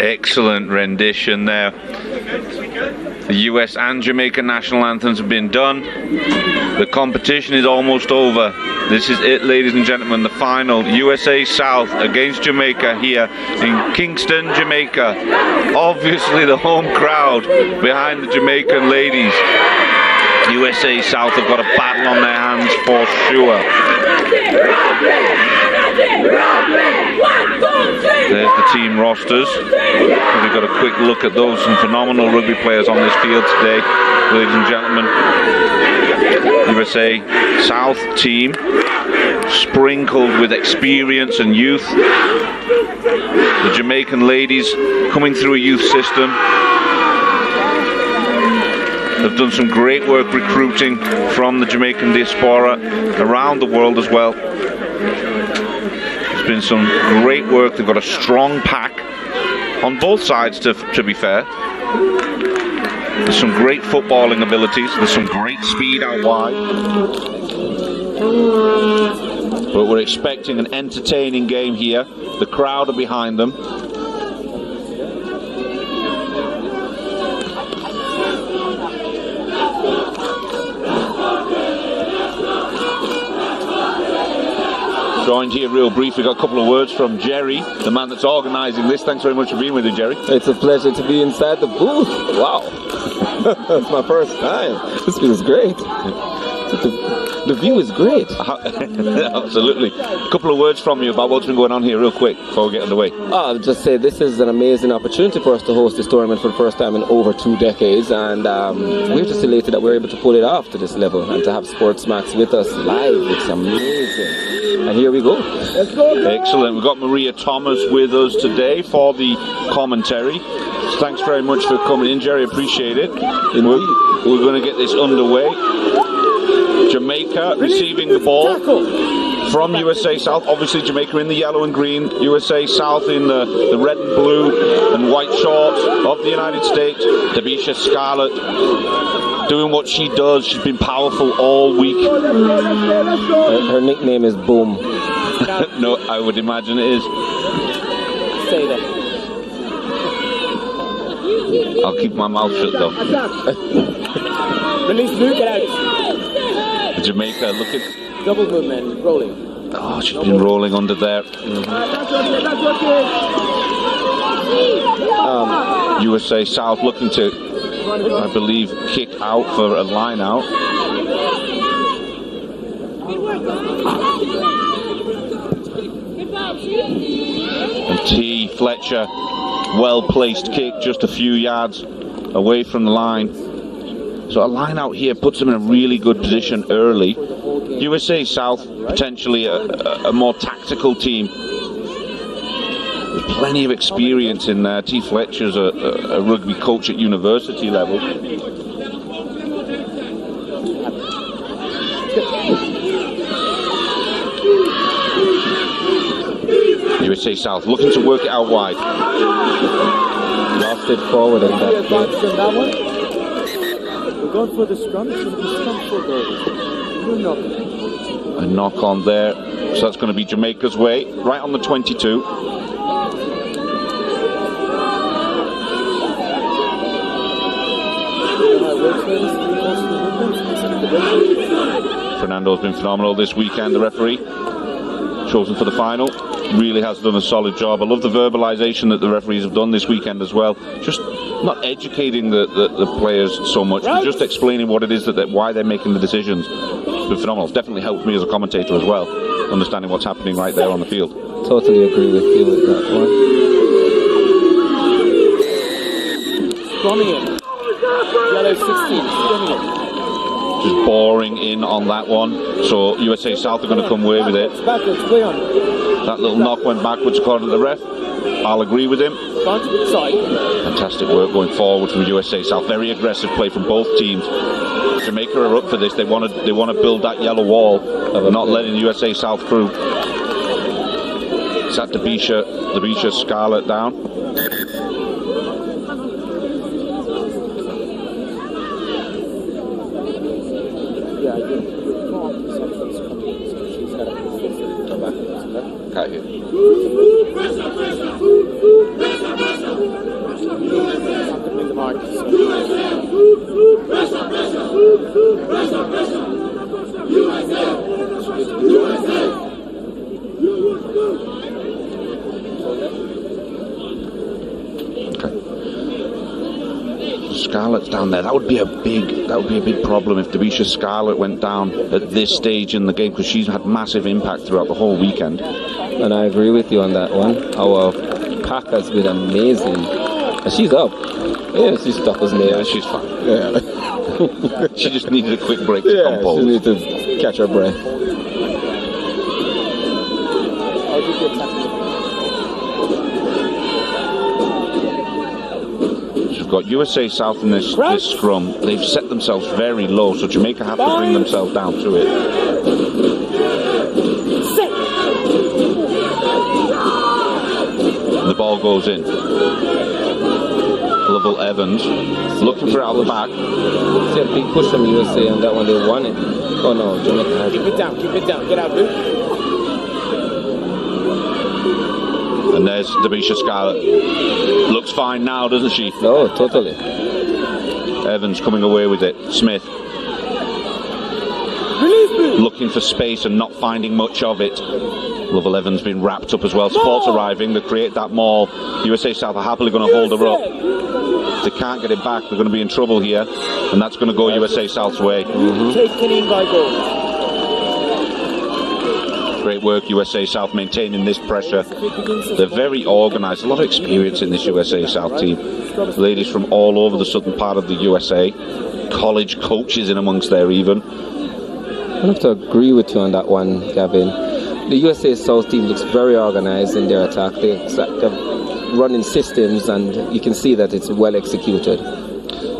Excellent rendition there. The US and Jamaica national anthems have been done. The competition is almost over. This is it, ladies and gentlemen, the final. USA South against Jamaica here in Kingston, Jamaica. Obviously the home crowd behind the Jamaican ladies. USA South have got a battle on their hands for sure. There's the team rosters. We've got a quick look at those. Some phenomenal rugby players on this field today, ladies and gentlemen. USA South team, sprinkled with experience and youth. The Jamaican ladies coming through a youth system. They've done some great work recruiting from the Jamaican diaspora around the world as well. There's been some great work. They've got a strong pack on both sides, to be fair. There's some great footballing abilities. There's some great speed out wide. But we're expecting an entertaining game here. The crowd are behind them. Joined here real briefly, got a couple of words from Jerry, the man that's organising this. Thanks very much for being with us, Jerry. It's a pleasure to be inside the booth. Wow. It's my first time. This feels great. The view is great. Absolutely. A couple of words from you about what's been going on here real quick before we get underway. I'll just say this is an amazing opportunity for us to host this tournament for the first time in over 2 decades, and we're just elated that we're able to pull it off to this level and to have Sportsmax with us live. It's amazing. And here we go. Let's go. Excellent. We've got Maria Thomas with us today for the commentary. Thanks very much for coming in, Jerry. Appreciate it. We're going to get this underway. Jamaica receiving the ball from USA South. Obviously Jamaica in the yellow and green, USA South in the red and blue and white shorts of the United States. Dabisha Scarlett doing what she does. She's been powerful all week. Her nickname is Boom. No, I would imagine it is. Say that. I'll keep my mouth shut though. Release Luke, get out. Jamaica looking. Double movement, rolling. Oh, she's been rolling under there. USA South looking to, I believe, kick out for a line out. And T. Fletcher, well-placed kick, just a few yards away from the line. So a line out here puts them in a really good position early. USA South, potentially a more tactical team. There's plenty of experience in there. T. Fletcher's a rugby coach at university level. USA South looking to work it out wide. Lost it forward in that one. We're going for the scrum, so the scrum for goal. A knock on there. So that's going to be Jamaica's way, right on the 22. Fernando's been phenomenal this weekend, the referee. Chosen for the final. Really has done a solid job. I love the verbalization that the referees have done this weekend as well. Just not educating the players so much, but just explaining what it is why they're making the decisions. It's been phenomenal. It's definitely helped me as a commentator as well, understanding what's happening right there on the field. Totally agree with you with that one. Running it. Yellow 16. Just boring in on that one. So USA South are going to come away with it. Backwards, play on. That little knock went backwards according to the ref. I'll agree with him. Fantastic work going forward from USA South. Very aggressive play from both teams. Jamaica are up for this. They want to build that yellow wall. They're not letting USA South through. It's at Dabisha Scarlett down. Scarlett's down there. That would be a big problem if Devisha Scarlett went down at this stage in the game, because she's had massive impact throughout the whole weekend. And I agree with you on that one. Our pack has been amazing. And she's up. Yeah, she's tough as nails. Yeah, she's fine. Yeah. She just needed a quick break to compose. She needed to catch her breath. We've got USA South in this scrum. They've set themselves very low, so Jamaica have to bring themselves down to it. And the ball goes in. Lovell Evans looking for it out the back. See a big push from USA on that one. They won it. Oh no, Jamaica has it. Keep it down. Get out, dude. And there's Devisha Scarlett. Looks fine now, doesn't she? No, totally. Evans coming away with it. Smith looking for space and not finding much of it. Lovell Evans been wrapped up as well. Support's arriving. They create that maul. USA South are happily going to hold her up. If they can't get it back, they're going to be in trouble here. And that's going to go USA South's way. Taken in by goal. Great work, USA South, maintaining this pressure. They're very organised. A lot of experience in this USA South team. Ladies from all over the southern part of the USA. College coaches in amongst there even. I have to agree with you on that one, Gavin. The USA South team looks very organised in their attack. They're running systems, and you can see that it's well executed.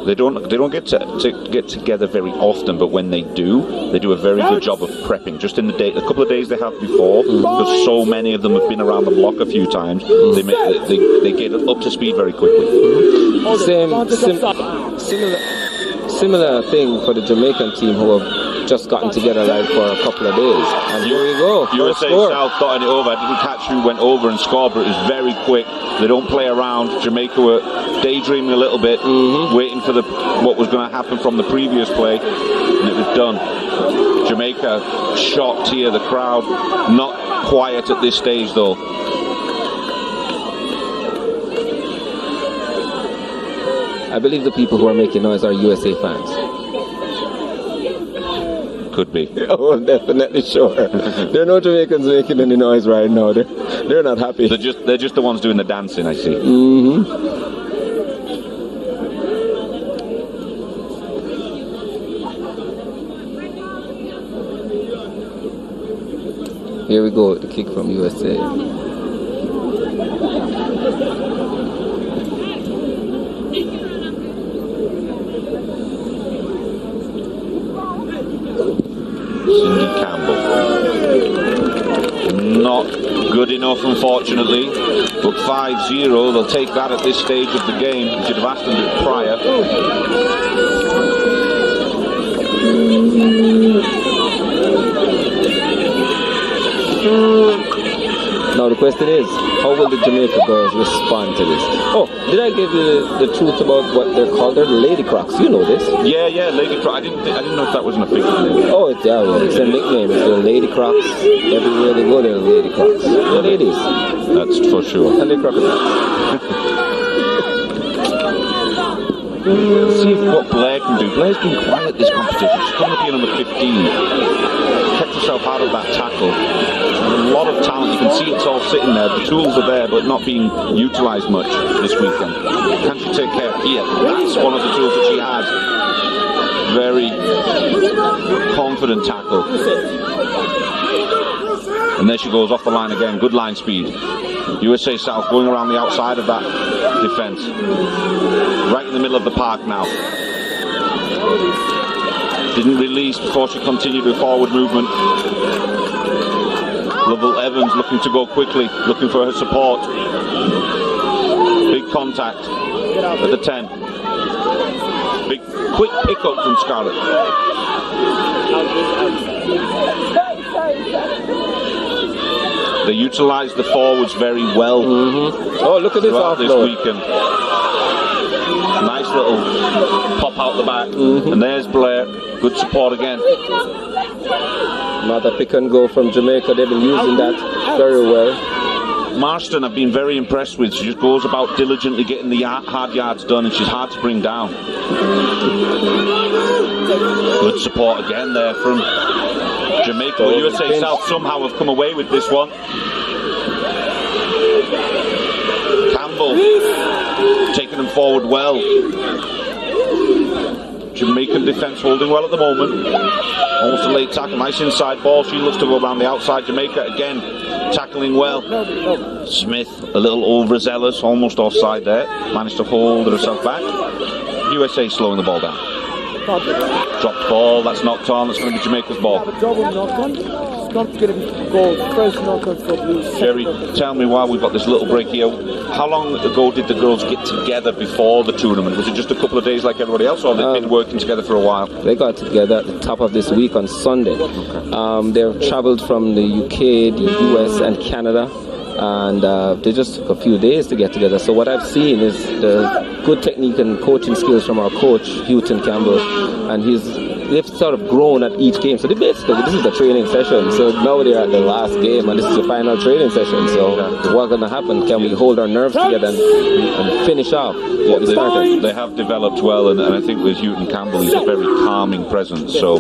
They don't get to get together very often, but when they do a very good job of prepping. Just in a couple of days they have before, because so many of them have been around the block a few times. They get up to speed very quickly. Similar thing for the Jamaican team, who have just gotten together like for a couple of days. And here we go. USA South dotting it over. I didn't catch who went over and scored, but it was very quick. They don't play around. Jamaica were daydreaming a little bit, waiting for what was going to happen from the previous play, and it was done. Jamaica shocked here. The crowd not quiet at this stage though. I believe the people who are making noise are USA fans. Could be. Oh, I'm definitely sure. There are no Jamaicans making any noise right now. They're not happy. They're just the ones doing the dancing, I see. Here we go, the kick from USA. Cindy Campbell. Not good enough, unfortunately. But 5-0, they'll take that at this stage of the game. You should have asked them it prior. Now the question is, how will the Jamaica girls respond to this? Oh, did I give you the truth about what they're called? They're the Lady Crocs. You know this. Yeah, Lady Crocs. I didn't know if that was an official name. Oh, it's their nickname. It's the Lady Crocs. Everywhere they go, they're Lady Crocs. They're ladies. That's for sure. And they're crocodiles. Let's see what Blair can do. Blair's been quiet this competition. She's coming up here number 15. Kept herself out of that tackle. A lot of talent. You can see it's all sitting there. The tools are there, but not being utilised much this weekend. Can she take care here? That's one of the tools that she has. Very confident tackle. And there she goes off the line again. Good line speed. USA South going around the outside of that defence. Right in the middle of the park now. Didn't release before she continued her forward movement. Lovell Evans looking to go quickly, looking for her support. Big contact at the 10. Big quick pickup from Scarlett. They utilise the forwards very well. Oh, look at this offload this weekend. Nice little pop out the back. And there's Blair. Good support again. Another pick and go from Jamaica. They've been using that very well. Marston I've been very impressed with. She just goes about diligently getting the hard yards done, and she's hard to bring down. Good support again there from Jamaica. Well, USA South somehow have come away with this one. Campbell taking them forward well. Jamaican defence holding well at the moment. Almost a late tackle. Nice inside ball. She looks to go around the outside. Jamaica again tackling well. Smith a little overzealous, almost offside there. Managed to hold herself back. USA slowing the ball down. Dropped ball. That's knocked on. That's going to be Jamaica's ball. Jerry, tell me why we've got this little break here. How long ago did the girls get together before the tournament? Was it just a couple of days like everybody else, or have they been working together for a while? They got together at the top of this week on Sunday. Okay. They've travelled from the UK, the US and Canada, and they just took a few days to get together. So what I've seen is the good technique and coaching skills from our coach, Houghton Campbell, and they've sort of grown at each game. So this is the training session. So now they're at the last game, and this is the final training session. So what's going to happen? Can we hold our nerves together and finish off what we started? They have developed well, and I think with Houghton Campbell, he's a very calming presence. So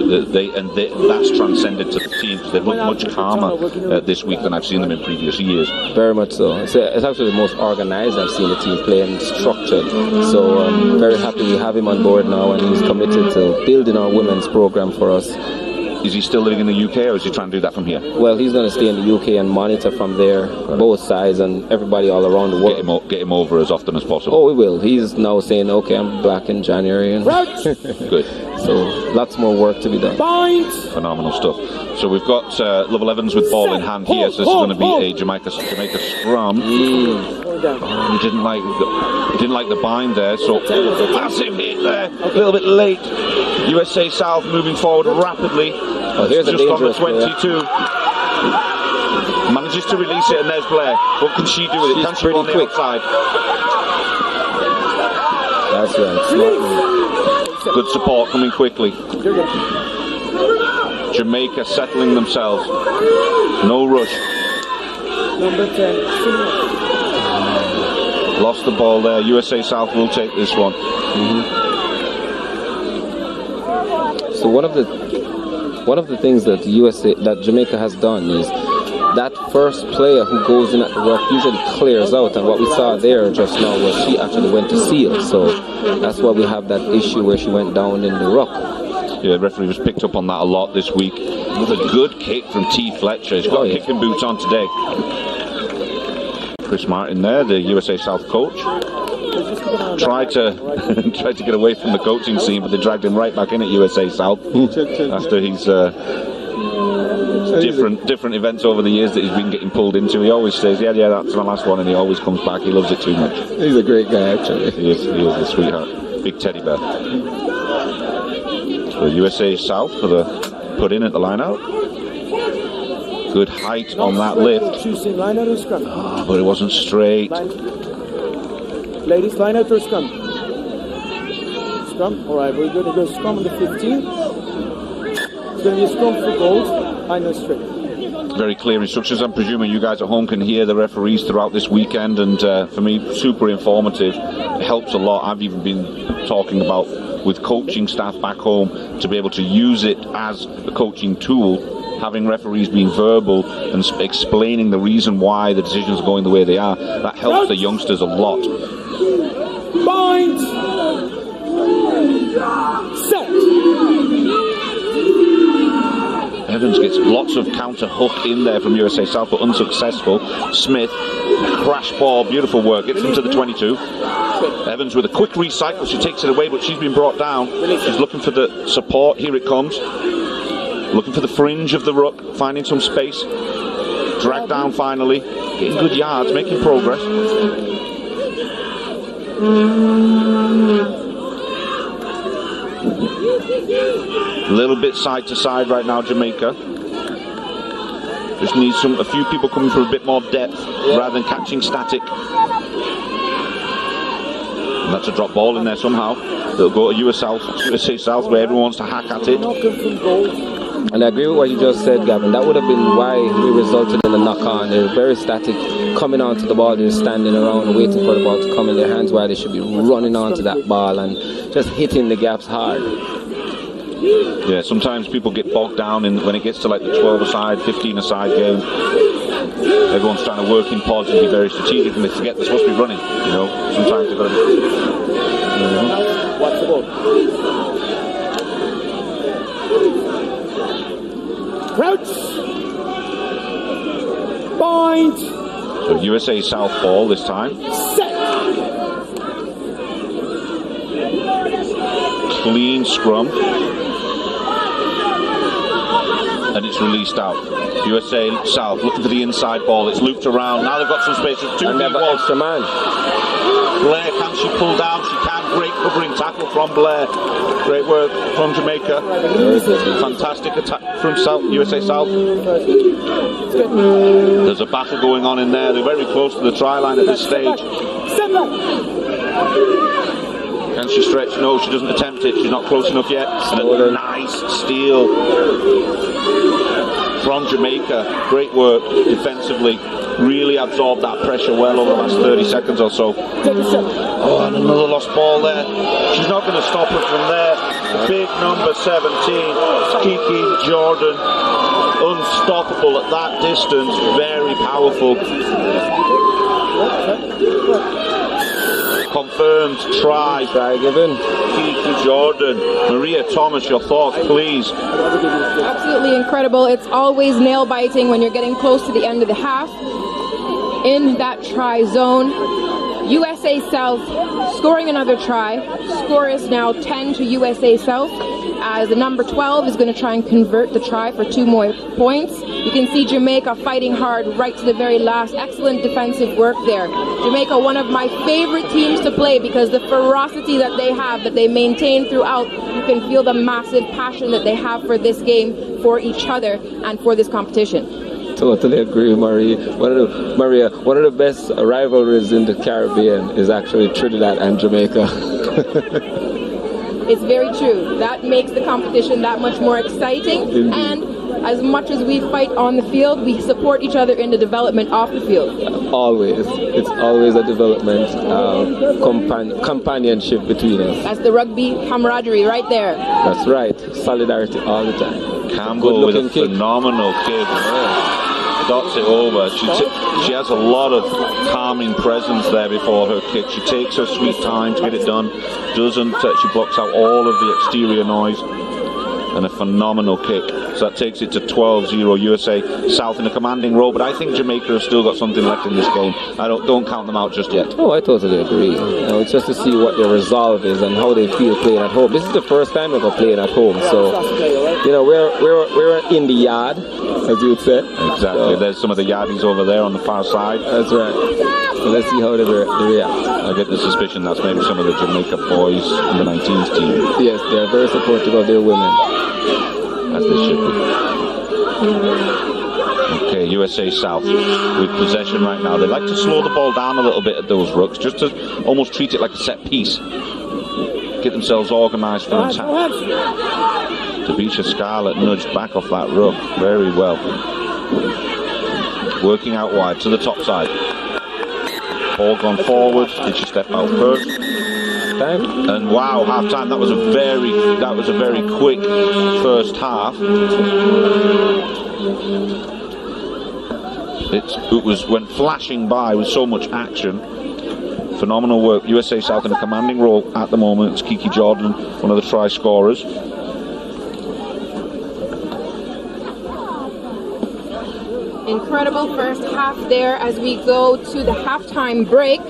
that's transcended to the team, because they've looked much calmer this week than I've seen them in previous years. Very much so. It's actually the most organised I've seen the team play, and structured. So I'm very happy we have him on board now, and he's committed to building our women's program for us. Is he still living in the UK, or is he trying to do that from here? Well, he's going to stay in the UK and monitor from there, both sides and everybody all around the world. Get him over as often as possible. Oh, we will. He's now saying, okay, I'm back in January. And good. So lots more work to be done. Phenomenal stuff. So we've got Lovell Evans with ball in hand here. So this is going to be a Jamaica scrum. He didn't like the bind there. So massive hit there. A little bit late. USA South moving forward rapidly. Here's just on the 22. Manages to release it, and there's Blair. What can she do with it? Can she go on the outside? That's right. Smart move. Good support coming quickly. Jamaica settling themselves. No rush. Number 10. Lost the ball there. USA South will take this one. So one of the things that Jamaica has done is that first player who goes in at the ruck usually clears out, and what we saw there just now was she actually went to seal. So that's why we have that issue where she went down in the ruck. Yeah, the referee was picked up on that a lot this week. With a good kick from T. Fletcher. He's got kicking boots on today. Chris Martin there, the USA South coach. Tried to get away from the coaching scene, but they dragged him right back in at USA South after he's different events over the years that he's been getting pulled into. He always says, yeah, that's my last one, and he always comes back. He loves it too much. He's a great guy, actually. He is a sweetheart. Big teddy bear. So USA South for the put in at the line out. Good height on that lift. But it wasn't straight. Ladies, line out or scrum? Scrum? Alright, we're going to go scrum on the 15. It's going to be a scrum for goals. Line out straight. Very clear instructions. I'm presuming you guys at home can hear the referees throughout this weekend, and for me, super informative. It helps a lot. I've even been talking about with coaching staff back home to be able to use it as a coaching tool, having referees being verbal and explaining the reason why the decisions are going the way they are. That helps the youngsters a lot. Bind! Set! Evans gets lots of counter hook in there from USA South, but unsuccessful. Smith, crash ball, beautiful work, gets him to the 22. Evans with a quick recycle, she takes it away, but she's been brought down. She's looking for the support, here it comes. Looking for the fringe of the ruck, finding some space. Dragged down finally, getting good yards, making progress. A little bit side to side right now, Jamaica. Just needs a few people coming for a bit more depth rather than catching static. And that's a drop ball in there somehow. It'll go to USA South where everyone wants to hack at it. And I agree with what you just said, Gavin. That would have been why we resulted in the knock-on. They're very static, coming onto the ball. They're standing around waiting for the ball to come in their hands, while they should be running onto that ball and just hitting the gaps hard. Yeah, sometimes people get bogged down in when it gets to like the 12-a-side, 15-a-side game. Everyone's trying to work in pods and be very strategic, and they forget they're supposed to be running. You know, sometimes they've got to be. Watch the ball. Crouch. Point. So USA South ball this time. Set. Clean scrum. And it's released out. USA South looking for the inside ball. It's looped around. Now they've got some space. There's 2 people. Extra man. Blair, can she pull down? She can. Great covering tackle from Blair. Great work from Jamaica. Fantastic attack from South, USA South. There's a battle going on in there. They're very close to the try line at this stage. Can she stretch? No, she doesn't attempt it. She's not close enough yet. And a nice steal from Jamaica. Great work defensively. Really absorbed that pressure well over the last 30 seconds or so. Oh, and another lost ball there. She's not going to stop her from there. Big number 17, Kiki Jordan. Unstoppable at that distance. Very powerful. Confirmed try. Given. Kiki Jordan. Maria Thomas, your thoughts, please. Absolutely incredible. It's always nail biting when you're getting close to the end of the half. In that try zone, USA South scoring another try. Score is now 10 to USA South, as the number 12 is going to try and convert the try for 2 more points. You can see Jamaica fighting hard right to the very last. Excellent defensive work there. Jamaica, one of my favorite teams to play, because the ferocity that they have, that they maintain throughout, you can feel the massive passion that they have for this game, for each other, and for this competition. Totally agree, Maria. One of the best rivalries in the Caribbean is actually Trinidad and Jamaica. It's very true. That makes the competition that much more exciting. Indeed. And as much as we fight on the field, we support each other in the development off the field. Always. It's always a development, companionship between us. That's the rugby camaraderie right there. That's right. Solidarity all the time. Campbell with a phenomenal kick. Dots it over. She has a lot of calming presence there before her kick. She takes her sweet time to get it done. She blocks out all of the exterior noise. And a phenomenal kick. So that takes it to 12-0 USA South in a commanding role. But I think Jamaica has still got something left in this game. I don't count them out just yet. Oh, I totally agree. It's just to see what their resolve is and how they feel playing at home. This is the first time they're playing at home, so we're in the yard, as you would say. Exactly. So, there's some of the yardies over there on the far side. That's right. So let's see how they react. I get the suspicion that's maybe some of the Jamaica boys in the 19s team. Yes, they're very supportive of their women. As they should be. Okay, USA South with possession right now. They like to slow the ball down a little bit at those rucks, just to almost treat it like a set piece. Get themselves organised for an attack. Tabisha Scarlett nudged back off that ruck very well. Working out wide to the top side. Ball gone forward. Did she step out first? And wow, half time. That was a very quick first half. It went flashing by with so much action. Phenomenal work. USA South in a commanding role at the moment. It's Kiki Jordan, one of the try scorers. Incredible first half there as we go to the halftime break.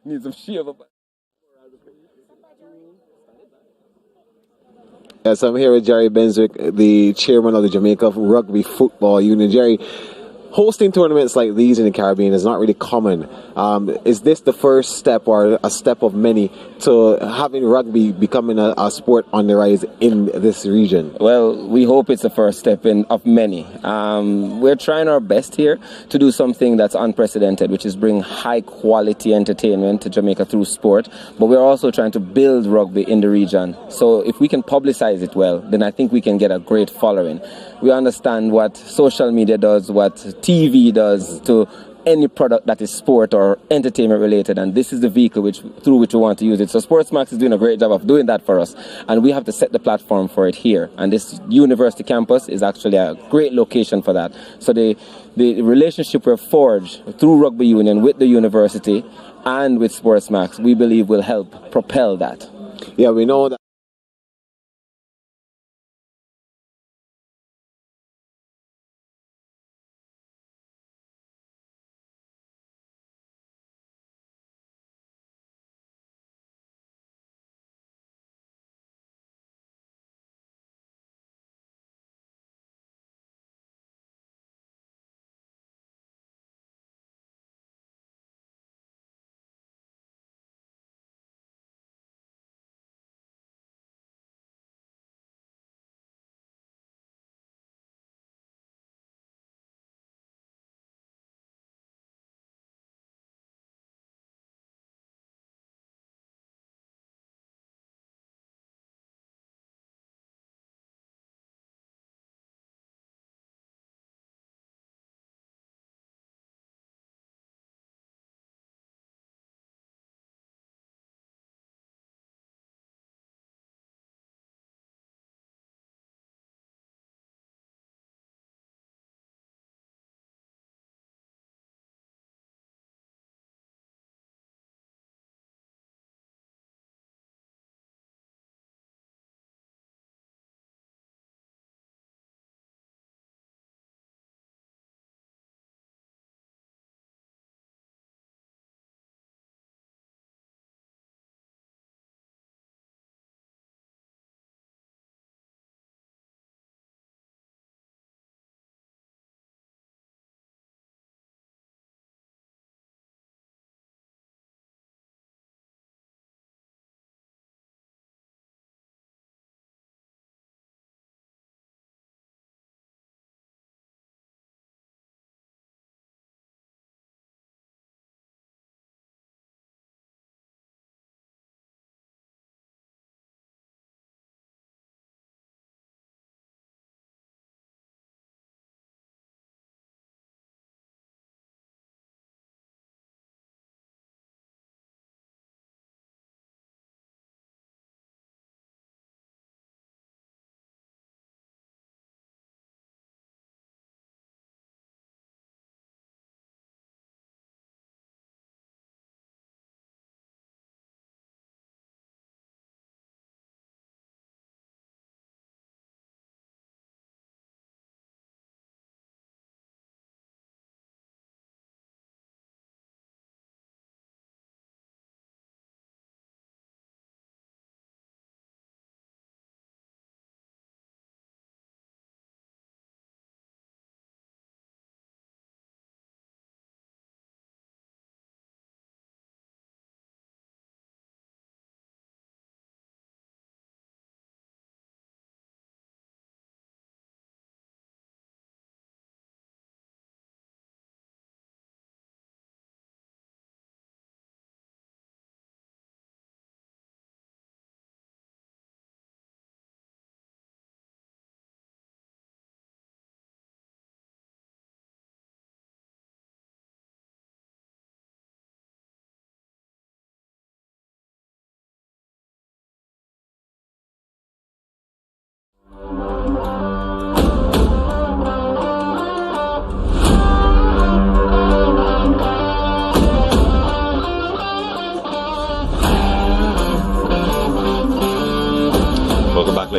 Need some shave up. Yes, I'm here with Jerry Benswick, the chairman of the Jamaica Rugby Football Union. Jerry, hosting tournaments like these in the Caribbean is not really common. Is this the first step or a step of many to having rugby becoming a sport on the rise in this region? Well, we hope it's the first step of many. We're trying our best here to do something that's unprecedented, which is bring high quality entertainment to Jamaica through sport. But we're also trying to build rugby in the region. So if we can publicize it well, then I think we can get a great following. We understand what social media does, what TV does to any product that is sport or entertainment related, and this is the vehicle through which we want to use it. So Sportsmax is doing a great job of doing that for us, and we have to set the platform for it here. And this university campus is actually a great location for that. So the relationship we're forged through Rugby Union with the university and with Sportsmax, we believe will help propel that. Yeah, we know that.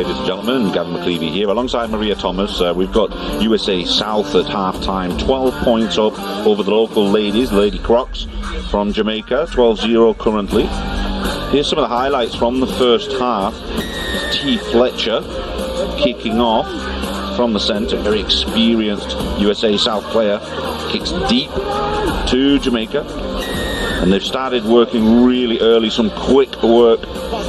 ladies and gentlemen. Gavin McCleavey here, alongside Maria Thomas. We've got USA South at half-time, 12 points up over the local ladies, Lady Crocs from Jamaica, 12-0 currently. Here's some of the highlights from the first half. T. Fletcher kicking off from the centre, very experienced USA South player, kicks deep to Jamaica. And they've started working really early, some quick work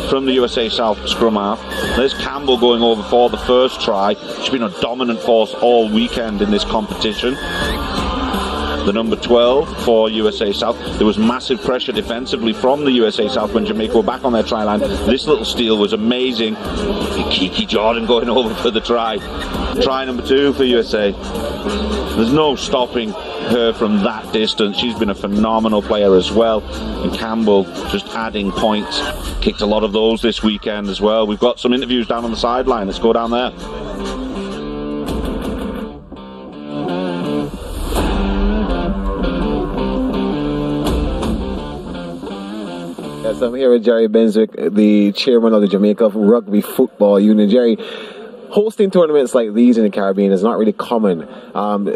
from the USA South scrum half. There's Campbell going over for the first try. She's been a dominant force all weekend in this competition. The number 12 for USA South. There was massive pressure defensively from the USA South when Jamaica were back on their try line. This little steal was amazing. Kiki Jordan going over for the try. Try number 2 for USA. There's no stopping her from that distance. She's been a phenomenal player as well. And Campbell just adding points. Kicked a lot of those this weekend as well. We've got some interviews down on the sideline. Let's go down there. Yes, I'm here with Jerry Benswick, the chairman of the Jamaica Rugby Football Union. Jerry, hosting tournaments like these in the Caribbean is not really common.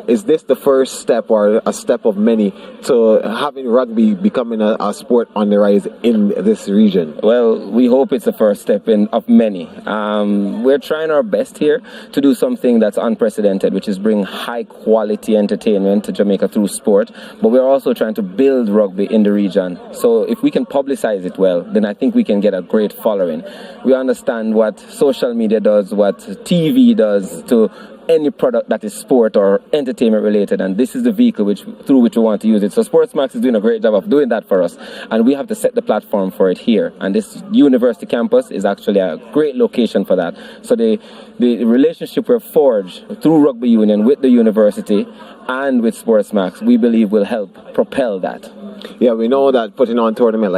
Is this the first step or a step of many to having rugby becoming a sport on the rise in this region? Well, we hope it's the first step of many. We're trying our best here to do something that's unprecedented, which is bring high quality entertainment to Jamaica through sport. But we're also trying to build rugby in the region. So if we can publicize it well, then I think we can get a great following. We understand what social media does, what TV does to any product that is sport or entertainment related, and this is the vehicle through which we want to use it. So Sportsmax is doing a great job of doing that for us, and we have to set the platform for it here. And this university campus is actually a great location for that. So the relationship we're forged through Rugby Union with the university and with Sportsmax, we believe will help propel that. Yeah, we know that putting on tournaments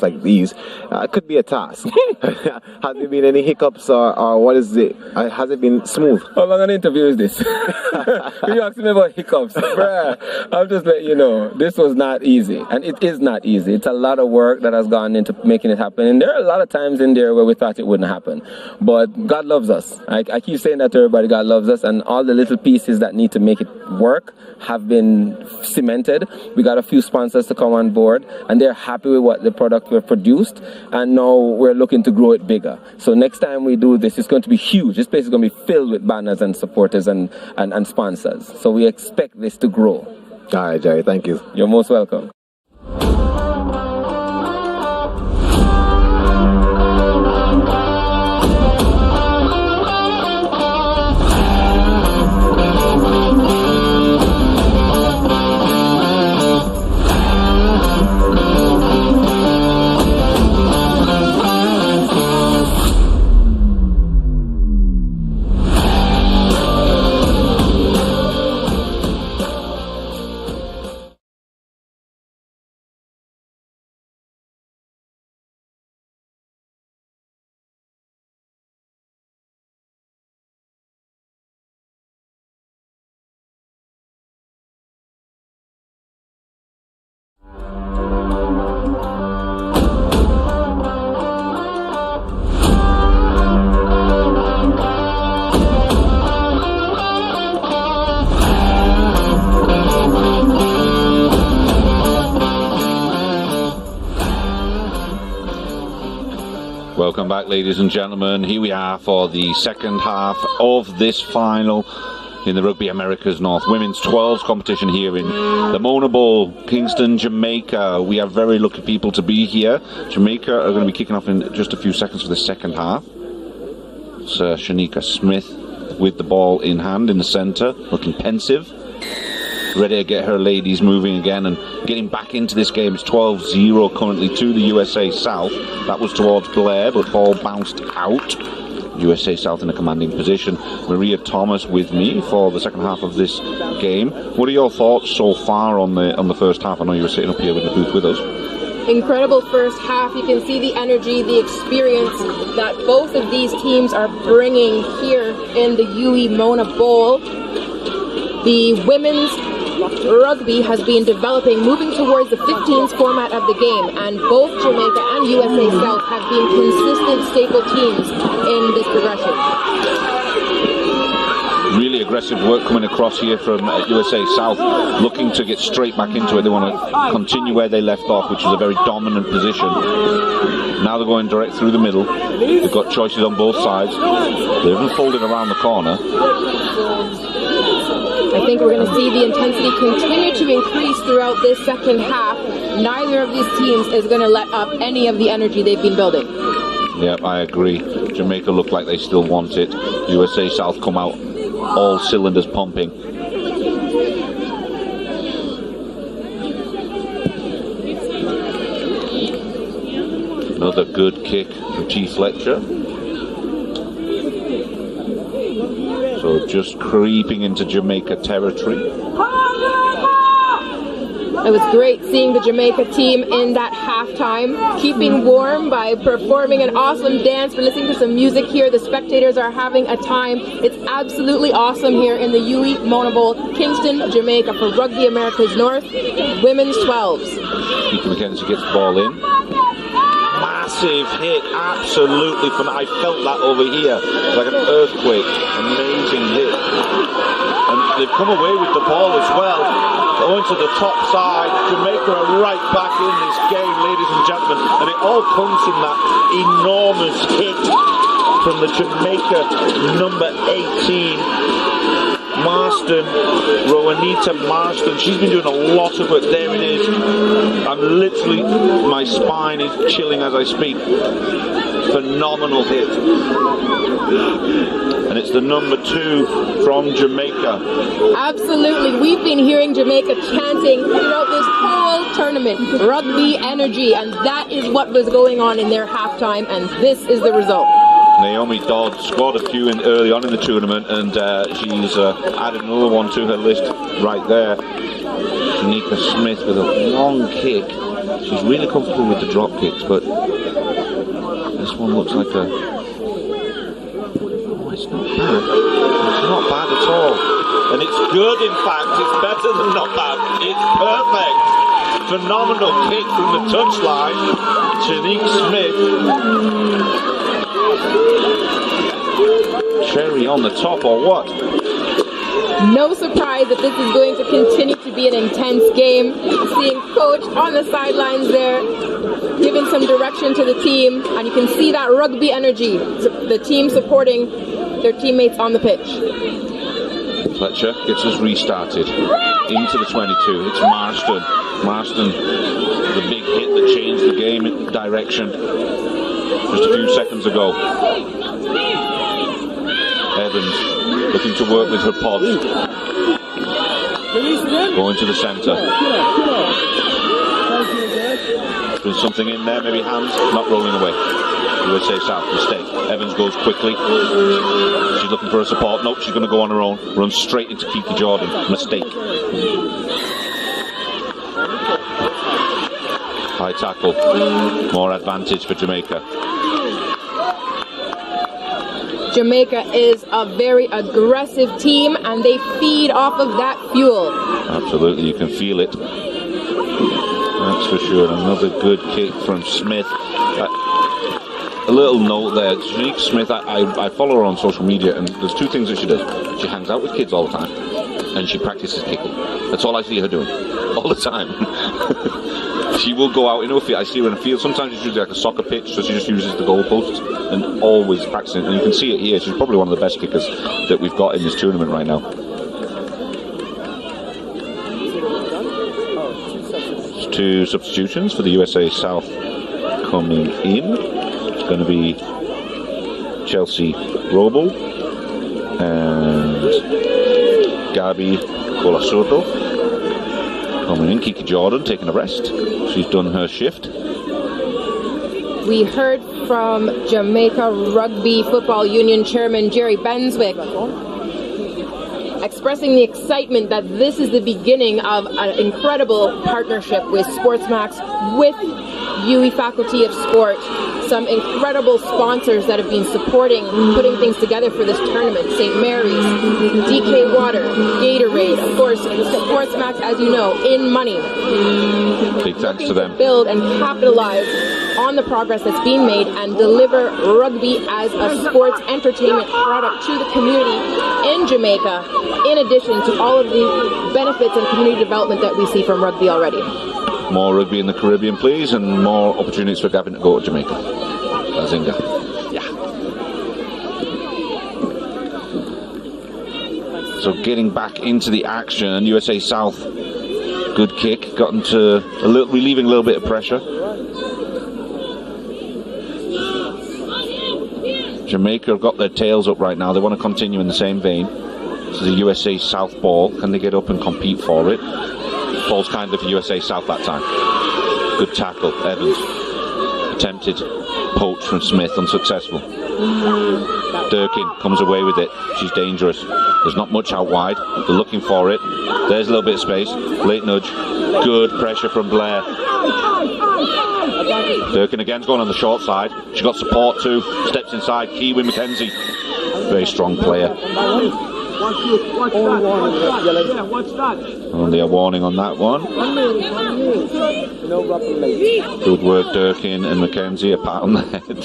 like these could be a task. Has there been any hiccups or what is it? Has it been smooth? How long an interview is this? You asked me about hiccups. Bruh, I'll just let you know, this was not easy. And it is not easy. It's a lot of work that has gone into making it happen. And there are a lot of times in there where we thought it wouldn't happen. But God loves us. I keep saying that to everybody, God loves us. And all the little pieces that need to make it work have been cemented. We got a few sponsors to come on board, and they're happy with what the product we've produced, and now we're looking to grow it bigger. So next time we do this, it's going to be huge. This place is going to be filled with banners and supporters and sponsors. So we expect this to grow. All right, Jerry, thank you. You're most welcome. Welcome back, ladies and gentlemen. Here we are for the second half of this final in the Rugby Americas North Women's 12s competition here in the Mona Bowl, Kingston, Jamaica. We are very lucky people to be here. Jamaica are going to be kicking off in just a few seconds for the second half. It's Shanika Smith with the ball in hand in the centre, looking pensive. Ready to get her ladies moving again and getting back into this game. It's 12-0 currently to the USA South. That was towards Blair, but ball bounced out. USA South in a commanding position. Maria Thomas with me for the second half of this game. What are your thoughts so far on the first half? I know you were sitting up here with the booth with us. Incredible first half. You can see the energy, the experience that both of these teams are bringing here in the UE Mona Bowl. The women's Rugby has been developing, moving towards the 15s format of the game, and both Jamaica and USA South have been consistent staple teams in this progression. Really aggressive work coming across here from USA South, looking to get straight back into it. They want to continue where they left off, which is a very dominant position. Now they're going direct through the middle. They've got choices on both sides. They haven't folded around the corner. I think we're going to see the intensity continue to increase throughout this second half. Neither of these teams is going to let up any of the energy they've been building. Yeah, I agree. Jamaica look like they still want it. USA South come out all cylinders pumping. Another good kick from T. Fletcher. So just creeping into Jamaica territory. It was great seeing the Jamaica team in that halftime, keeping warm by performing an awesome dance. We're listening to some music here. The spectators are having a time. It's absolutely awesome here in the UE Mona Bowl, Kingston, Jamaica, for Rugby America's North, Women's 12s. Keith McKenzie gets the ball in. Massive hit, absolutely fun. I felt that over here, like an earthquake. Amazing hit. And they've come away with the ball as well. Going to the top side. Jamaica are right back in this game, ladies and gentlemen. And it all comes from that enormous hit from the Jamaica number 18. Marston, Rowanita Marston. She's been doing a lot of work. There it is. I'm literally, my spine is chilling as I speak. Phenomenal hit. And it's the number 2 from Jamaica. Absolutely. We've been hearing Jamaica chanting throughout this whole tournament, rugby energy, and that is what was going on in their halftime, and this is the result. Naomi Dodd scored a few in early on in the tournament, and she's added another one to her list right there. Shanika Smith with a long kick. She's really comfortable with the drop kicks, but this one looks like a... Oh, it's not bad. It's not bad at all. And it's good, in fact. It's better than not bad. It's perfect. Phenomenal kick from the touchline. Shanika Smith. Cherry on the top or what? No surprise that this is going to continue to be an intense game. Seeing Coach on the sidelines there, giving some direction to the team, and you can see that rugby energy, the team supporting their teammates on the pitch. Fletcher gets us restarted into the 22. It's Marston. Marston, the big hit that changed the game direction just a few seconds ago. Evans looking to work with her pod. Going to the centre. Doing something in there, maybe hands, not rolling away. USA South, mistake. Evans goes quickly. She's looking for a support. Nope, she's going to go on her own. Runs straight into Kiki Jordan. Mistake. High tackle. More advantage for Jamaica. Jamaica is a very aggressive team, and they feed off of that fuel. Absolutely, you can feel it. That's for sure. Another good kick from Smith. A little note there, Shanika Smith, I follow her on social media, and there's two things that she does. She hangs out with kids all the time, and she practices kicking. That's all I see her doing, all the time. She will go out in a field. I see her in a field. Sometimes it's usually like a soccer pitch, so she just uses the goalposts and always practicing. And you can see it here. She's probably one of the best kickers that we've got in this tournament right now. Two substitutions for the USA South coming in. It's going to be Chelsea Roble and Gabi Colasoto coming in. Kiki Jordan taking a rest. She's done her shift. We heard from Jamaica Rugby Football Union Chairman Jerry Benswick expressing the excitement that this is the beginning of an incredible partnership with SportsMax, with UE Faculty of Sport, some incredible sponsors that have been supporting, putting things together for this tournament. St. Mary's, DK Water, Gatorade, of course, SportsMax, as you know, in money. Big thanks to them. Build and capitalize on the progress that's being made and deliver rugby as a sports entertainment product to the community in Jamaica, in addition to all of the benefits and community development that we see from rugby already. More rugby in the Caribbean, please, and more opportunities for Gavin to go to Jamaica. Bazinga. Yeah. So getting back into the action, USA South, good kick, got into relieving a little bit of pressure. Jamaica have got their tails up right now. They want to continue in the same vein. This is a USA South ball. Can they get up and compete for it? Ball's kind of USA South that time. Good tackle, Evans. Attempted poach from Smith, unsuccessful. Durkin comes away with it. She's dangerous. There's not much out wide. They're looking for it. There's a little bit of space. Late nudge. Good pressure from Blair. Durkin again's going on the short side. She got support too. Steps inside. Kiwi McKenzie. Very strong player. Only a warning on that one. Good work, Durkin and McKenzie. A pat on the head.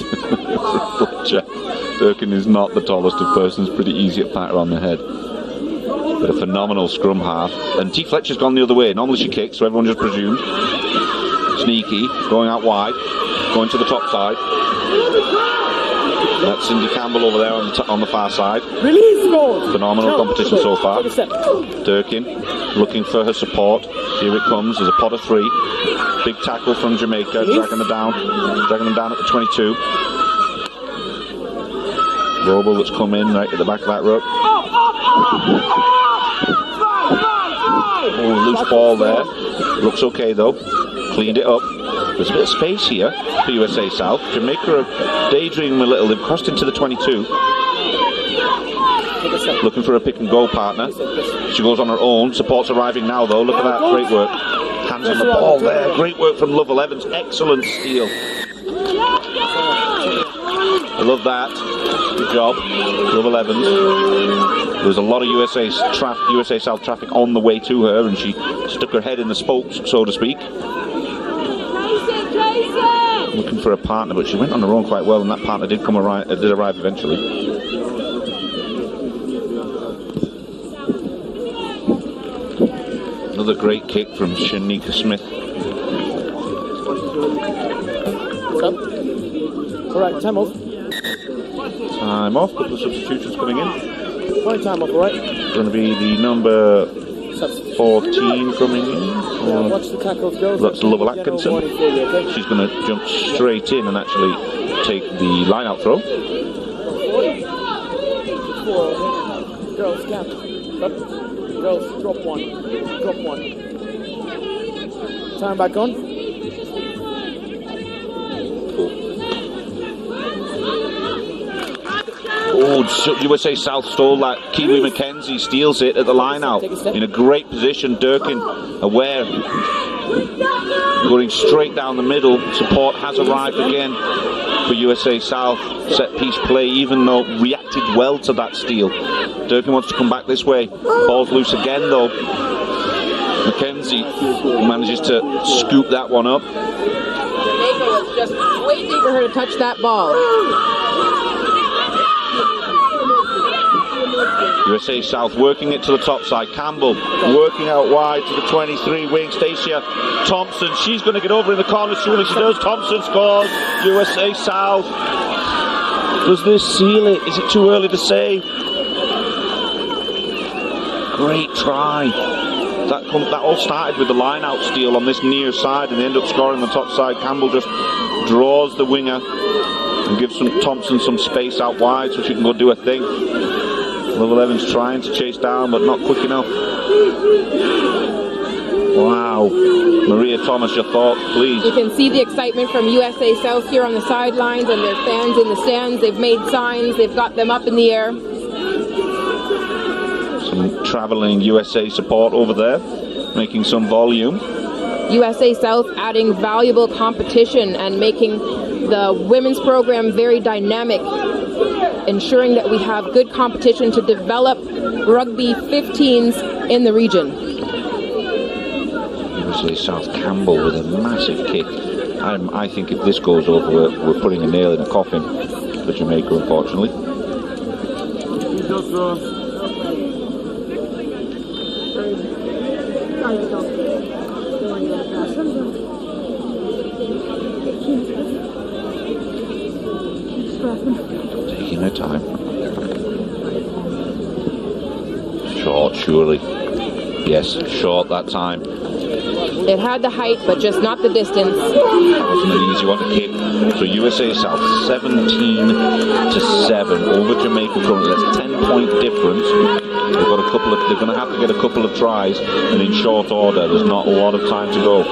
Durkin is not the tallest of persons. Pretty easy to pat her on the head. But a phenomenal scrum half. And T. Fletcher's gone the other way. Normally she kicks, so everyone just presumed. Sneaky, going out wide, going to the top side. That's Cindy Campbell over there on the far side. Phenomenal competition so far. Durkin looking for her support. Here it comes. There's a pot of three. Big tackle from Jamaica, dragging them down at the 22. Roble that's come in right at the back of that rope. Oh, loose ball there. Looks okay though. Cleaned it up. There's a bit of space here for USA South. Jamaica are daydreaming a little. They've crossed into the 22. Looking for a pick and go partner. She goes on her own. Support's arriving now though. Look at that. Great work. Hands on the ball there. Great work from Lovell Evans. Excellent steal. I love that. Good job. Lovell Evans. There was a lot of USA South traffic on the way to her, and she stuck her head in the spokes, so to speak. Looking for a partner, but she went on her own quite well, and that partner did arrive eventually. Another great kick from Shanika Smith. Alright, time off. Time off, couple of substitutions coming in. Time off, alright? Going to be the number 14 coming in. Watch the tackles go. That's Lovell Atkinson. She's going to jump straight in and actually take the line out throw. Girls, gap. Up. Girls, drop one. Drop one. Time back on. Oh, USA South stole that. Kiwi McKenzie steals it at the line out. In a great position. Durkin aware. Going straight down the middle. Support has arrived again for USA South. Set piece play, even though reacted well to that steal. Durkin wants to come back this way. Ball's loose again though. McKenzie manages to scoop that one up. Jamaica was just waiting for her to touch that ball. USA South working it to the top side. Campbell working out wide to the 23 wing. Stacia Thompson, she's going to get over in the corner soon as she does. Thompson scores. USA South. Does this seal it? Is it too early to say? Great try. That all started with the line out steal on this near side, and they end up scoring the top side. Campbell just draws the winger and gives Thompson some space out wide so she can go do her thing. Lovell Evans trying to chase down, but not quick enough. Wow. Maria Thomas, your thoughts, please. You can see the excitement from USA South here on the sidelines, and their fans in the stands. They've made signs. They've got them up in the air. Some travelling USA support over there, making some volume. USA South adding valuable competition and making the women's program very dynamic, ensuring that we have good competition to develop rugby 15s in the region. USA South Campbell with a massive kick. I think if this goes over, we're putting a nail in a coffin for Jamaica, unfortunately. Taking their time. Short, surely. Yes, short that time. It had the height, but just not the distance. That wasn't an easy one to kick. So USA South 17-7 over Jamaica currently. That's 10-point difference. They've got a couple of. They're going to have to get a couple of tries, and in short order. There's not a lot of time to go.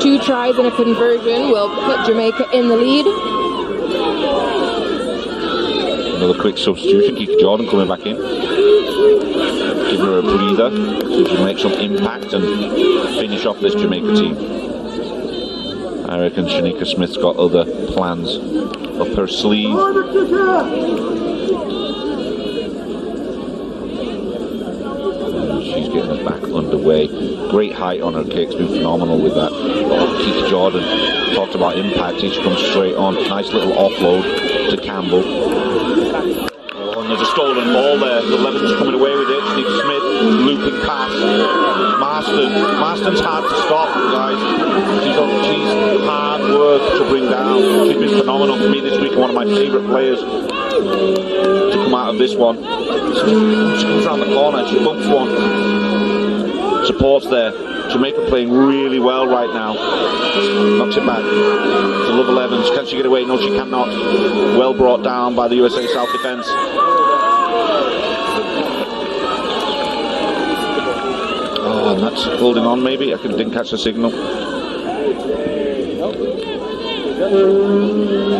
2 tries and a conversion will put Jamaica in the lead. Another quick substitution. Kiki Jordan coming back in. Give her a breather so she can make some impact and finish off this Jamaica team. I reckon Shanika Smith's got other plans up her sleeve. She's getting us back underway. Great height on her kicks, been phenomenal with that. Kiki Jordan talked about impact, she comes straight on. Nice little offload to Campbell. Oh, and there's a stolen ball there. The Levin's coming away with it. Shanika Smith looping pass. Marston's hard to stop, guys. She's hard work to bring down. She's been phenomenal for me this week, one of my favourite players to come out of this one. She comes around the corner, she bumps one. Support's there. Jamaica playing really well right now. Knocks it back to Lovell Evans. Can she get away? No, she cannot. Well brought down by the USA South defence. Oh, and that's holding on maybe. I didn't catch the signal.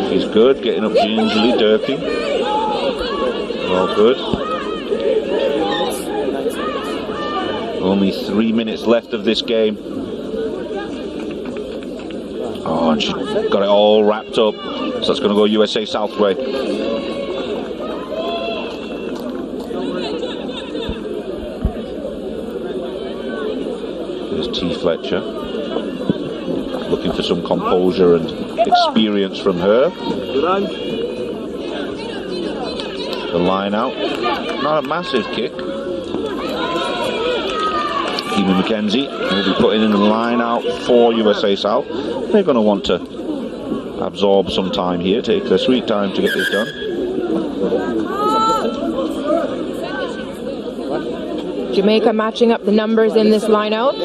She's good, getting up gingerly, Durkin. All good. Only 3 minutes left of this game. Oh, and she got it all wrapped up. So that's going to go USA South way. There's T. Fletcher. Looking for some composure and experience from her. The line out. Not a massive kick. Keegan McKenzie will be putting in the line out for USA South. They're going to want to absorb some time here, take their sweet time to get this done. Jamaica matching up the numbers in this line out.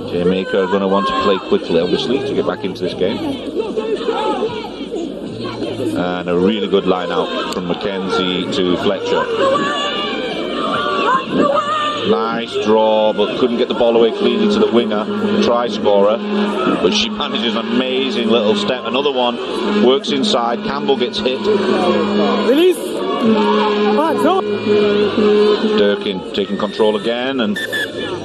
Jamaica are going to want to play quickly, obviously, to get back into this game. And a really good line out from McKenzie to Fletcher. Nice draw, but couldn't get the ball away cleanly to the winger, try scorer. But she manages an amazing little step. Another one works inside. Campbell gets hit. Release. Durkin taking control again, and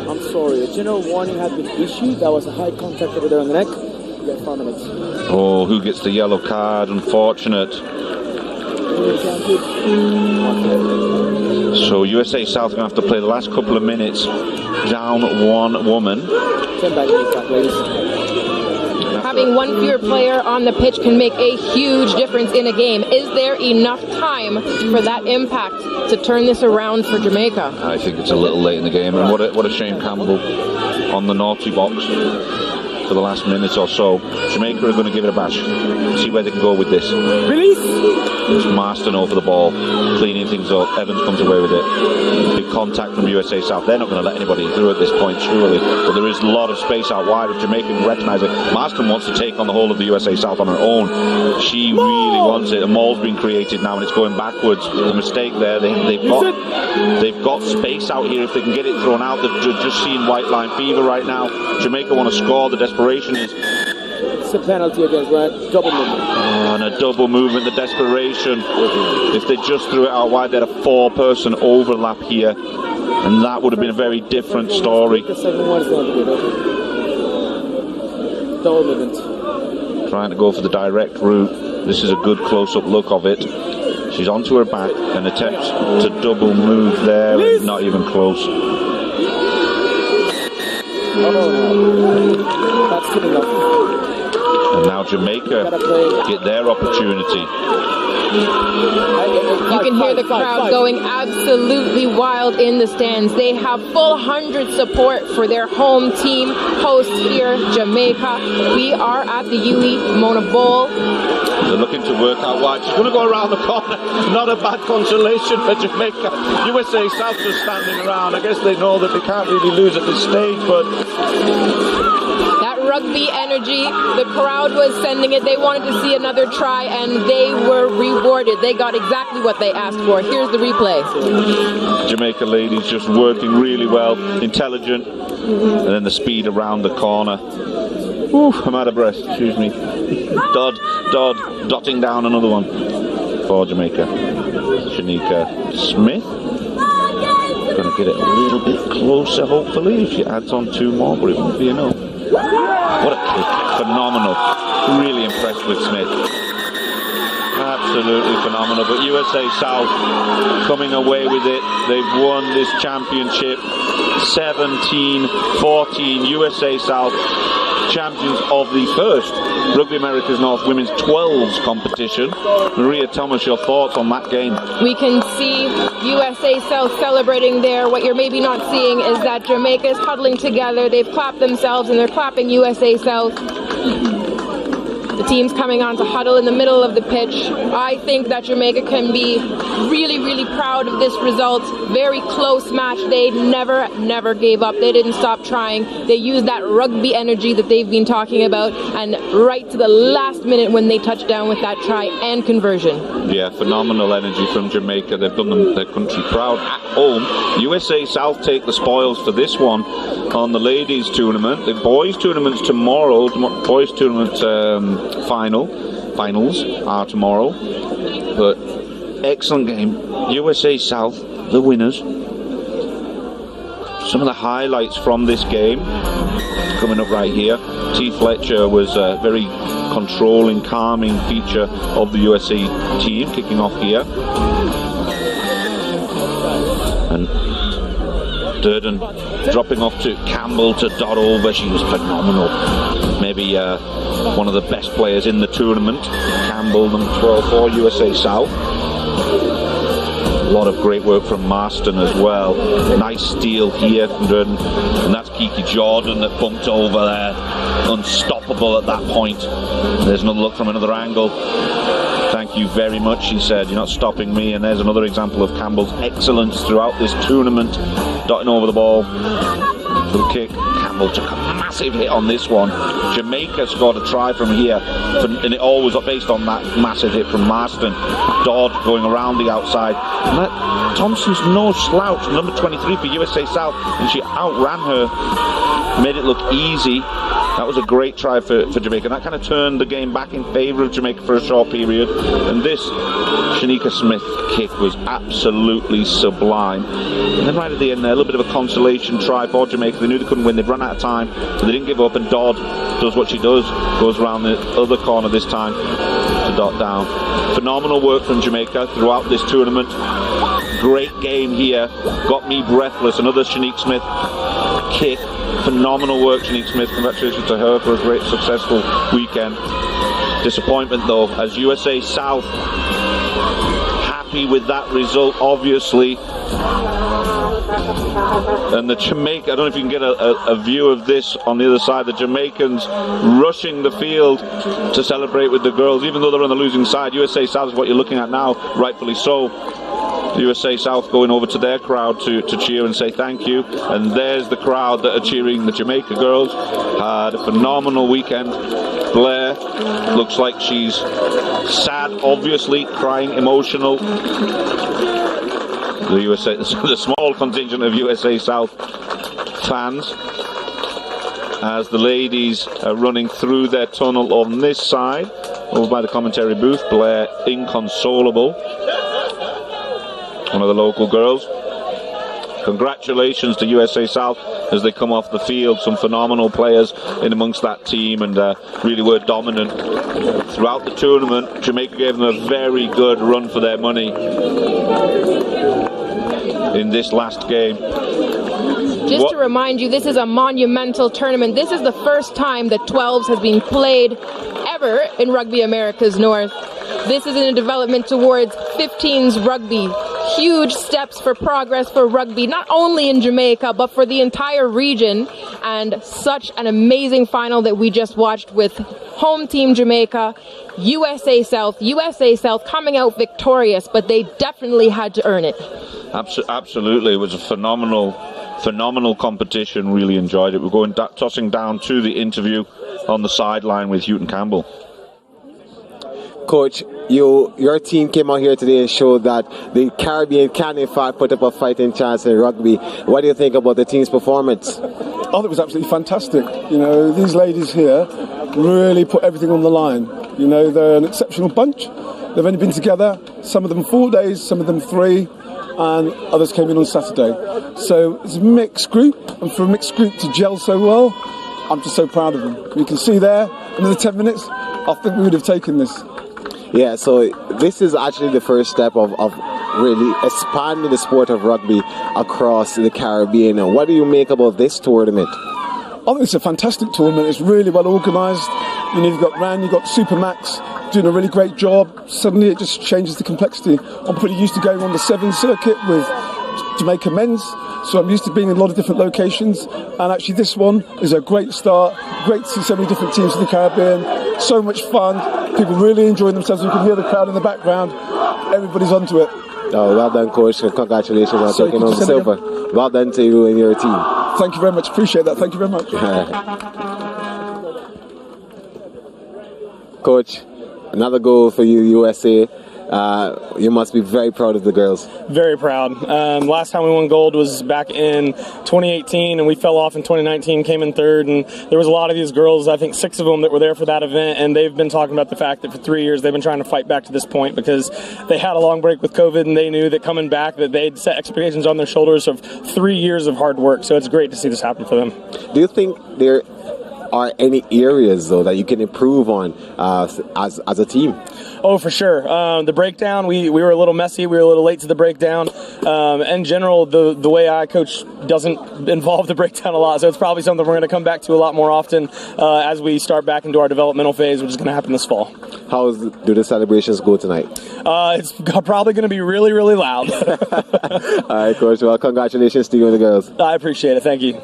I'm sorry, a general warning had been issued. That was a high contact over there on the neck. You get 4 minutes. oh, who gets the yellow card? Unfortunate. So USA South are going to have to play the last couple of minutes down one woman. Having one fewer player on the pitch can make a huge difference in a game. Is there enough time for that impact to turn this around for Jamaica? I think it's a little late in the game, and what a shame Campbell on the naughty box for the last minute or so. Jamaica are going to give it a bash, see where they can go with this. Release! There's Marston over the ball, cleaning things up. Evans comes away with it. Big contact from USA South. They're not going to let anybody through at this point, surely. But there is a lot of space out wide. If Jamaica can recognise it, Marston wants to take on the whole of the USA South on her own. She really wants it. A maul's been created now, and it's going backwards. The mistake there. They've got space out here if they can get it thrown out. They're just seeing white line fever right now. Jamaica want to score. The desperation is a penalty against Ryan. Double movement. And a double movement, the desperation. If they just threw it out wide, they had a 4-person overlap here, and that would have been a very different story. The 7-1 is going to be double movement. Trying to go for the direct route. This is a good close-up look of it. She's onto her back and attempts to double move there, and not even close. That's good enough. And now Jamaica get their opportunity. You can hear the crowd going absolutely wild in the stands. They have full 100 support for their home team, host here, Jamaica. We are at the UE Mona Bowl. They're looking to work out wide. She's going to go around the corner. Not a bad consolation for Jamaica. USA South just standing around. I guess they know that they can't really lose at this stage, but that rugby energy, the crowd was sending it. They wanted to see another try, and they were rewarded. They got exactly what they asked for. Here's the replay. Jamaica ladies just working really well, intelligent, and then the speed around the corner. Ooh, I'm out of breath, excuse me. Dotting down another one for Jamaica. Shanika Smith. Going to get it a little bit closer, hopefully, if she adds on 2 more, but it won't be enough. What a kick. Phenomenal. Really impressed with Smith. Absolutely phenomenal. But USA South coming away with it. They've won this championship 17-14. USA South champions of the first Rugby Americas North Women's 12s competition. Maria Thomas, your thoughts on that game? We can see USA South celebrating there. What you're maybe not seeing is that Jamaica is huddling together. They've clapped themselves and they're clapping USA South. The team's coming on to huddle in the middle of the pitch. I think that Jamaica can be really, really proud of this result. Very close match. They never gave up. They didn't stop trying. They used that rugby energy that they've been talking about, and right to the last minute when they touched down with that try and conversion. Yeah, phenomenal energy from Jamaica. They've done their country proud at home. USA South take the spoils for this one on the ladies tournament. The boys tournament's tomorrow. Boys tournament finals are tomorrow. But excellent game. USA South, the winners. Some of the highlights from this game coming up right here. T. Fletcher was a very controlling, calming feature of the USA team, kicking off here. And Durden dropping off to Campbell to dot over. She was phenomenal. Maybe one of the best players in the tournament. Campbell, number 12 for USA South. A lot of great work from Marston as well. Nice steal here from Durden. And that's Kiki Jordan that bumped over there. Unstoppable at that point. There's another look from another angle. Thank you very much, she said. You're not stopping me. And there's another example of Campbell's excellence throughout this tournament. Dotting over the ball. Good kick. Campbell took a massive hit on this one. Jamaica scored a try from here, and it all was based on that massive hit from Marston. Dodd going around the outside. And that Thompson's no slouch, number 23 for USA South, and she outran her, made it look easy. That was a great try for Jamaica. And that kind of turned the game back in favour of Jamaica for a short period. And this Shanika Smith kick was absolutely sublime. And then right at the end there, a little bit of a consolation try for Jamaica. They knew they couldn't win. They'd run out of time, but they didn't give up. And Dodd does what she does, goes around the other corner this time to dot down. Phenomenal work from Jamaica throughout this tournament. Great game here. Got me breathless. Another Shanique Smith kick. Phenomenal work, Shanique Smith. Congratulations to her for a great, successful weekend. Disappointment, though, as USA South happy with that result, obviously. And the Jamaica, I don't know if you can get a view of this on the other side, the Jamaicans rushing the field to celebrate with the girls, even though they're on the losing side. USA South is what you're looking at now, rightfully so. USA South going over to their crowd to cheer and say thank you. And there's the crowd that are cheering the Jamaica girls. Had a phenomenal weekend. Blair looks like she's sad, obviously, crying, emotional. The small contingent of USA South fans. as the ladies are running through their tunnel on this side, over by the commentary booth. Blair Inconsolable, one of the local girls. Congratulations to USA South as they come off the field. Some phenomenal players in amongst that team, and really were dominant throughout the tournament. Jamaica gave them a very good run for their money in this last game. Just to remind you, this is a monumental tournament. This is the first time that 12s has been played ever in Rugby Americas North. This is in a development towards 15s rugby. Huge steps for progress for rugby, not only in Jamaica, but for the entire region. And such an amazing final that we just watched with home team Jamaica, USA South coming out victorious, but they definitely had to earn it. Absolutely, it was a phenomenal competition. Really enjoyed it. We're going tossing down to the interview on the sideline with Houghton Campbell. Coach, your team came out here today and showed that the Caribbean can in fact put up a fighting chance in rugby. What do you think about the team's performance? I thought it was absolutely fantastic. You know, these ladies here really put everything on the line. You know, they're an exceptional bunch. They've only been together, some of them 4 days, some of them 3, and others came in on Saturday. So it's a mixed group, and for a mixed group to gel so well, I'm just so proud of them. You can see there, another 10 minutes, I think we would have taken this. Yeah, so this is actually the first step of really expanding the sport of rugby across the Caribbean. What do you make about this tournament? I think it's a fantastic tournament. It's really well organised. You know, you've got Ran, you've got Supermax doing a really great job. Suddenly it just changes the complexity. I'm pretty used to going on the 7 circuit with Jamaica men's, so I'm used to being in a lot of different locations, and actually this one is a great start. Great to see so many different teams in the Caribbean. So much fun. People really enjoying themselves. You can hear the crowd in the background. Everybody's onto it. Oh, well done, Coach. Congratulations on taking home the silver. Well done to you and your team. Thank you very much. Appreciate that. Thank you very much. Coach, another goal for you, USA. You must be very proud of the girls. Very proud. Last time we won gold was back in 2018, and we fell off in 2019, came in third, and there was a lot of these girls, I think 6 of them, that were there for that event, and they've been talking about the fact that for 3 years they've been trying to fight back to this point because they had a long break with COVID, and they knew that coming back that they'd set expectations on their shoulders of 3 years of hard work, so it's great to see this happen for them. Do you think there are any areas, though, that you can improve on as a team? Oh, for sure. The breakdown, we were a little messy. We were a little late to the breakdown. In general, the way I coach doesn't involve the breakdown a lot, so it's probably something we're going to come back to a lot more often as we start back into our developmental phase, which is going to happen this fall. How do the celebrations go tonight? It's probably going to be really, really loud. All right, Coach. Well, congratulations to you and the girls. I appreciate it. Thank you.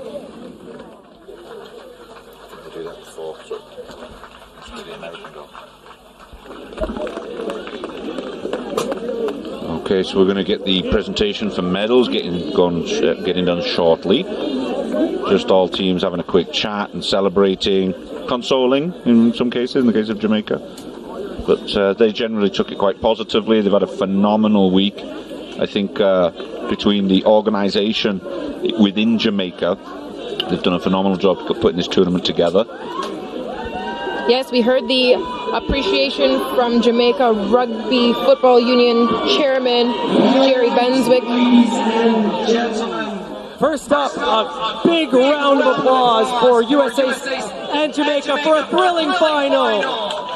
Okay, so we're going to get the presentation for medals getting done shortly. Just all teams having a quick chat and celebrating, consoling in some cases, in the case of Jamaica. But they generally took it quite positively. They've had a phenomenal week. I think between the organisation within Jamaica, they've done a phenomenal job putting this tournament together. Yes, we heard the appreciation from Jamaica Rugby Football Union Chairman Jerry Benswick. First up, a big round of applause for USA and Jamaica for a thrilling final.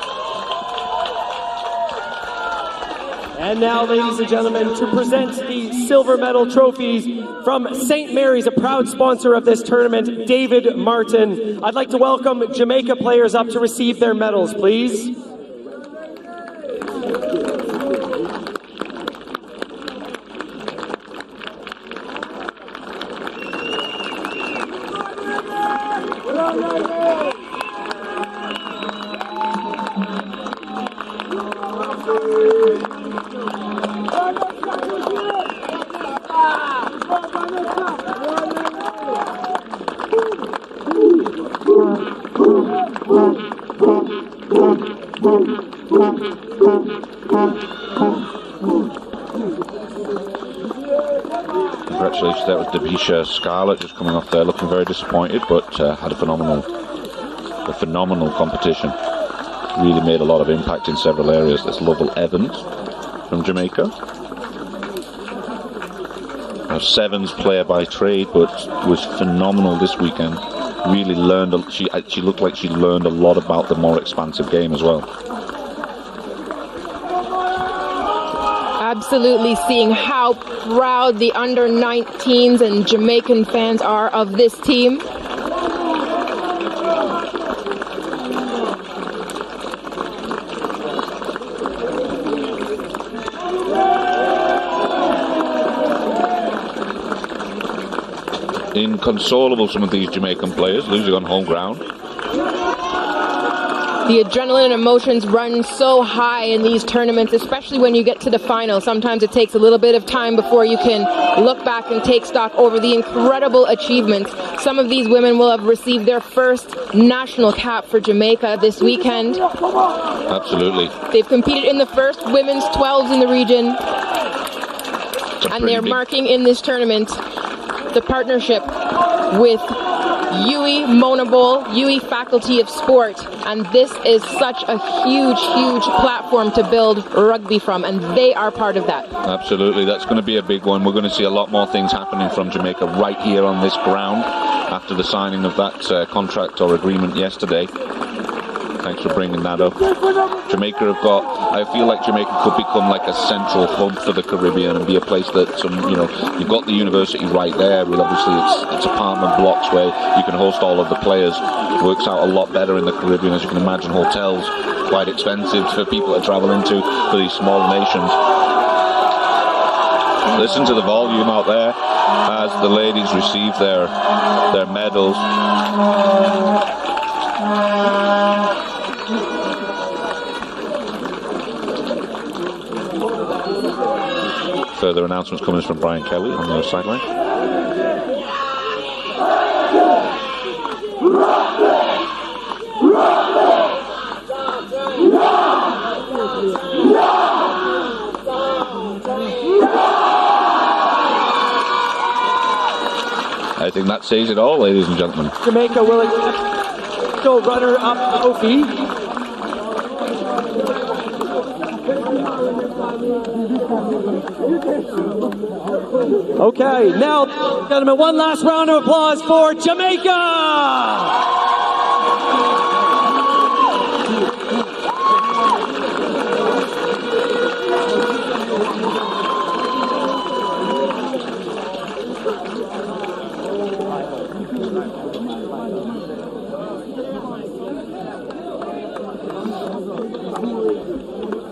And now, ladies and gentlemen, to present the silver medal trophies from St. Mary's, a proud sponsor of this tournament, David Martin. I'd like to welcome Jamaica players up to receive their medals, please. Congratulations, that was Devisha Scarlett just coming off there, looking very disappointed, but had a phenomenal competition. Really made a lot of impact in several areas. That's Lovell Evans from Jamaica. A sevens player by trade, but was phenomenal this weekend. Really learned. She looked like she learned a lot about the more expansive game as well. Absolutely seeing how proud the under-19s and Jamaican fans are of this team. Inconsolable, some of these Jamaican players losing on home ground. The adrenaline and emotions run so high in these tournaments, especially when you get to the final. Sometimes it takes a little bit of time before you can look back and take stock over the incredible achievements. Some of these women will have received their first national cap for Jamaica this weekend. Absolutely. They've competed in the first women's 12s in the region. And they're marking in this tournament the partnership with UWI Mona Bowl, UWI Faculty of Sport, and this is such a huge platform to build rugby from, and they are part of that. Absolutely, that's going to be a big one. We're going to see a lot more things happening from Jamaica right here on this ground after the signing of that contract or agreement yesterday. Thanks for bringing that up. Jamaica have got, I feel like Jamaica could become like a central hub for the Caribbean and be a place that you've got the university right there with obviously it's apartment blocks where you can host all of the players. It works out a lot better in the Caribbean, as you can imagine. Hotels, quite expensive for people to travel into for these small nations. Listen to the volume out there as the ladies receive their medals. Further announcements coming from Brian Kelly on the sideline. I think that says it all, ladies and gentlemen. Jamaica will accept the runner-up trophy. Okay, now, gentlemen, one last round of applause for Jamaica!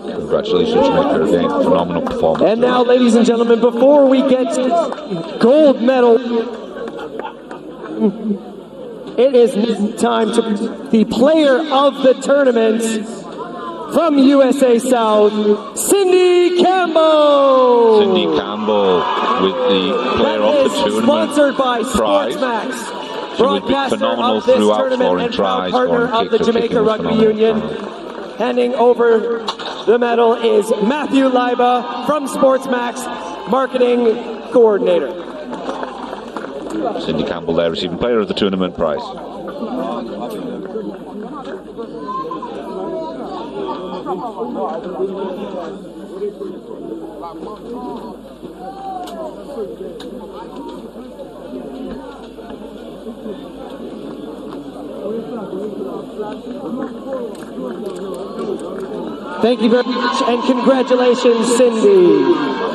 Congratulations, Jamaica, again, phenomenal performance. And now, ladies and gentlemen, before we get to gold medal, it is time to the player of the tournament from USA South, Cindy Campbell. Cindy Campbell with the player of the tournament sponsored by prize. SportsMax, She would be phenomenal of this throughout, tournament scoring and tries, partner scoring of the kicks, Jamaica Rugby Union. Handing over the medal is Matthew Leiba from SportsMax, marketing coordinator. Cindy Campbell there receiving player of the tournament prize. Thank you very much, and congratulations, Cindy.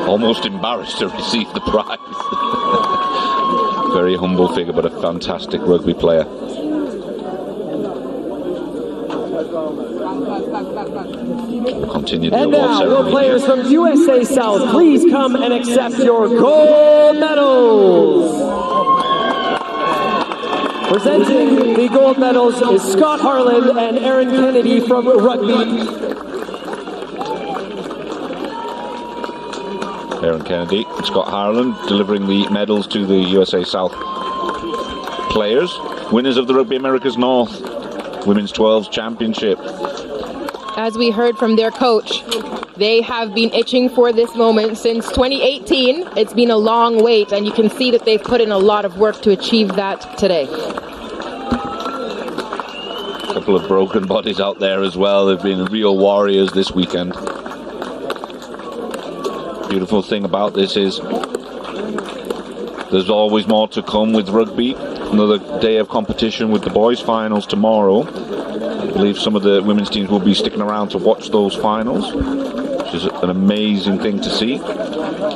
Almost embarrassed to receive the prize. Very humble figure, but a fantastic rugby player. We'll continue the And award now, ceremony. will players from USA South please come and accept your gold medals? Presenting the gold medals is Scott Harlan and Aaron Kennedy from Rugby. Aaron Kennedy and Scott Harlan delivering the medals to the USA South players, winners of the Rugby Americas North Women's 12s Championship. As we heard from their coach, They have been itching for this moment since 2018. It's been a long wait, and you can see that they've put in a lot of work to achieve that today. A couple of broken bodies out there as well. They've been real warriors this weekend. Beautiful thing about this is there's always more to come with rugby. Another day of competition with the boys' finals tomorrow. I believe some of the women's teams will be sticking around to watch those finals, which is an amazing thing to see.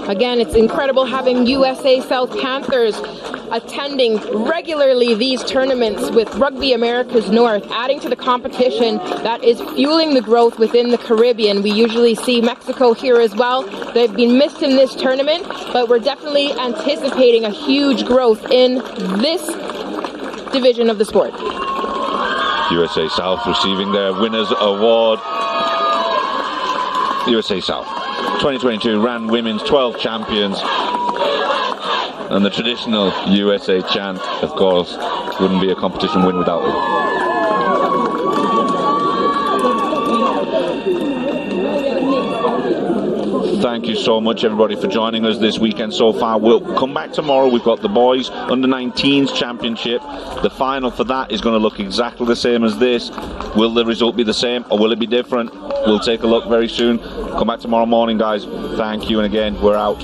Again, it's incredible having USA South Panthers attending regularly these tournaments with Rugby Americas North, adding to the competition that is fueling the growth within the Caribbean. We usually see Mexico here as well. They've been missed in this tournament, but we're definitely anticipating a huge growth in this division of the sport. USA South receiving their Winners Award. USA South 2022 ran women's 12 champions, and the traditional USA chant, of course, wouldn't be a competition win without it. Thank you so much, everybody, for joining us this weekend so far. We'll come back tomorrow. We've got the boys under-19s championship. The final for that is going to look exactly the same as this. Will the result be the same, or will it be different? We'll take a look very soon. Come back tomorrow morning, guys. Thank you, and again, we're out.